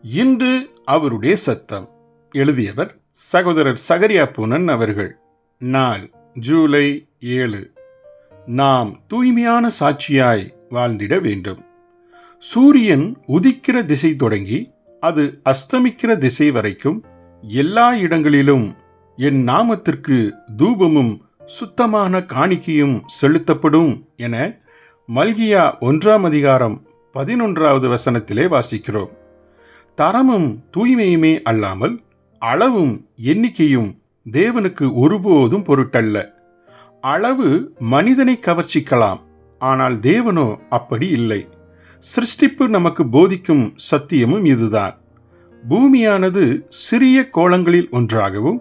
இன்று அவருடைய சத்தம். எழுதியவர் சகோதரர் சகரியா பூனன் அவர்கள். நாள் ஜூலை 7. நாம் தூய்மையான சாட்சியாய் வாழ்ந்திட வேண்டும். சூரியன் உதிக்கிற திசை தொடங்கி அது அஸ்தமிக்கிற திசை வரைக்கும் எல்லா இடங்களிலும் என் நாமத்திற்கு தூபமும் சுத்தமான காணிக்கையும் செலுத்தப்படும் என மல்கியா 1 வசனத்திலே வாசிக்கிறோம். தரமும் தூய்மையுமே அல்லாமல் அளவும் எண்ணிக்கையும் தேவனுக்கு ஒருபோதும் பொருட்டல்ல. அளவு மனிதனை கவர்ச்சிக்கலாம், ஆனால் தேவனோ அப்படி இல்லை. சிருஷ்டிப்பு நமக்கு போதிக்கும் சத்தியமும் இதுதான். பூமியானது சிறிய கோளங்களில் ஒன்றாகவும்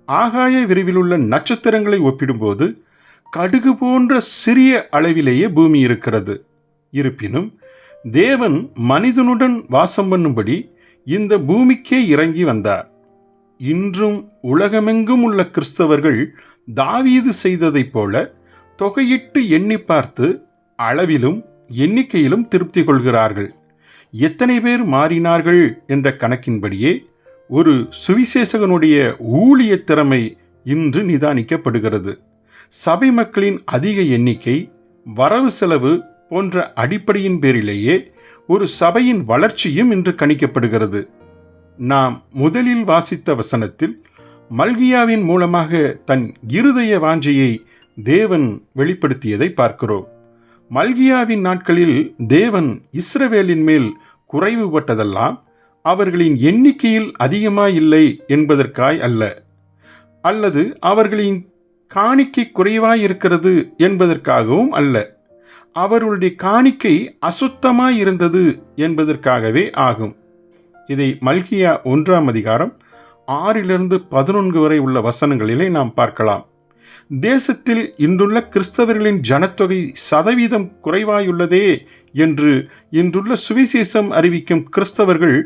ஆகாய விரிவிலுள்ள நட்சத்திரங்களை ஒப்பிடும்போது கடுகு போன்ற சிறிய அளவிலேயே பூமி இருக்கிறது. இருப்பினும் தேவன் மனிதனுடன் வாசம் பண்ணும்படி இந்த பூமிக்கே இறங்கி வந்தார். இன்றும் உலகமெங்கும் உள்ள கிறிஸ்தவர்கள் தாவீது செய்ததைப் போல தொகையிட்டு எண்ணி பார்த்து அளவிலும் எண்ணிக்கையிலும் திருப்தி கொள்கிறார்கள். எத்தனை பேர் மாறினார்கள் என்ற கணக்கின்படியே ஒரு சுவிசேஷகனுடைய ஊழிய திறமை இன்று நிதானிக்கப்படுகிறது. சபை மக்களின் அதிக எண்ணிக்கை, வரவு செலவு போன்ற அடிப்படையின் பேரிலேயே ஒரு சபையின் வளர்ச்சியும் இன்று கணிக்கப்படுகிறது. நாம் முதலில் வாசித்த வசனத்தில் மல்கியாவின் மூலமாக தன் இருதய வாஞ்சையை தேவன் வெளிப்படுத்தியதை பார்க்கிறோம். மல்கியாவின் நாட்களில் தேவன் இஸ்ரவேலின் மேல் குறைவுபட்டதெல்லாம் அவர்களின் எண்ணிக்கையில் அதிகமாயில்லை என்பதற்காய் அல்ல, அல்லது அவர்களின் காணிக்கை குறைவாயிருக்கிறது என்பதற்காகவும் அல்ல. அவர்களுடைய காணிக்கை அசுத்தமாயிருந்தது என்பதற்காகவே ஆகும். இதை மல்கியா 1:6-11 வரை உள்ள வசனங்களிலே நாம் பார்க்கலாம். தேசத்தில் இன்றுள்ள கிறிஸ்தவர்களின் ஜனத்தொகை சதவீதம் குறைவாயுள்ளதே என்று இன்றுள்ள சுவிசேஷம் அறிவிக்கும் கிறிஸ்தவர்கள்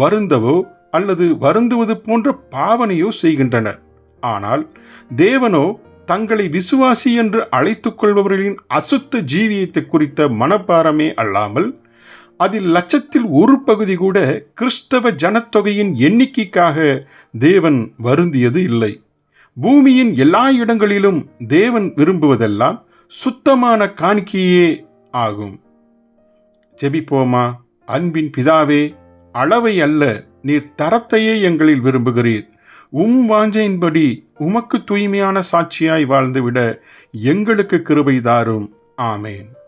வருந்தவோ அல்லது வருந்துவது போன்ற பாவனையோ செய்கின்றனர். ஆனால் தேவனோ தங்களை விசுவாசி என்று அழைத்துக் கொள்பவர்களின் அசுத்த ஜீவியத்தை குறித்த மனப்பாரமே அல்லாமல் அதில் 1/1000 கூட கிறிஸ்தவ ஜனத்தொகையின் எண்ணிக்கைக்காக தேவன் வருந்தியது இல்லை. பூமியின் எல்லா இடங்களிலும் தேவன் விரும்புவதெல்லாம் சுத்தமான காணிக்கையே ஆகும். ஜெபிப்போமா. அன்பின் பிதாவே, அளவை அல்ல, நீர் தரத்தையே எங்களில் விரும்புகிறீர். வாஞ்சையின்படி உமக்கு தூய்மையான சாட்சியாய் வாழ்ந்துவிட எங்களுக்கு கிருபை தாரும். ஆமேன்.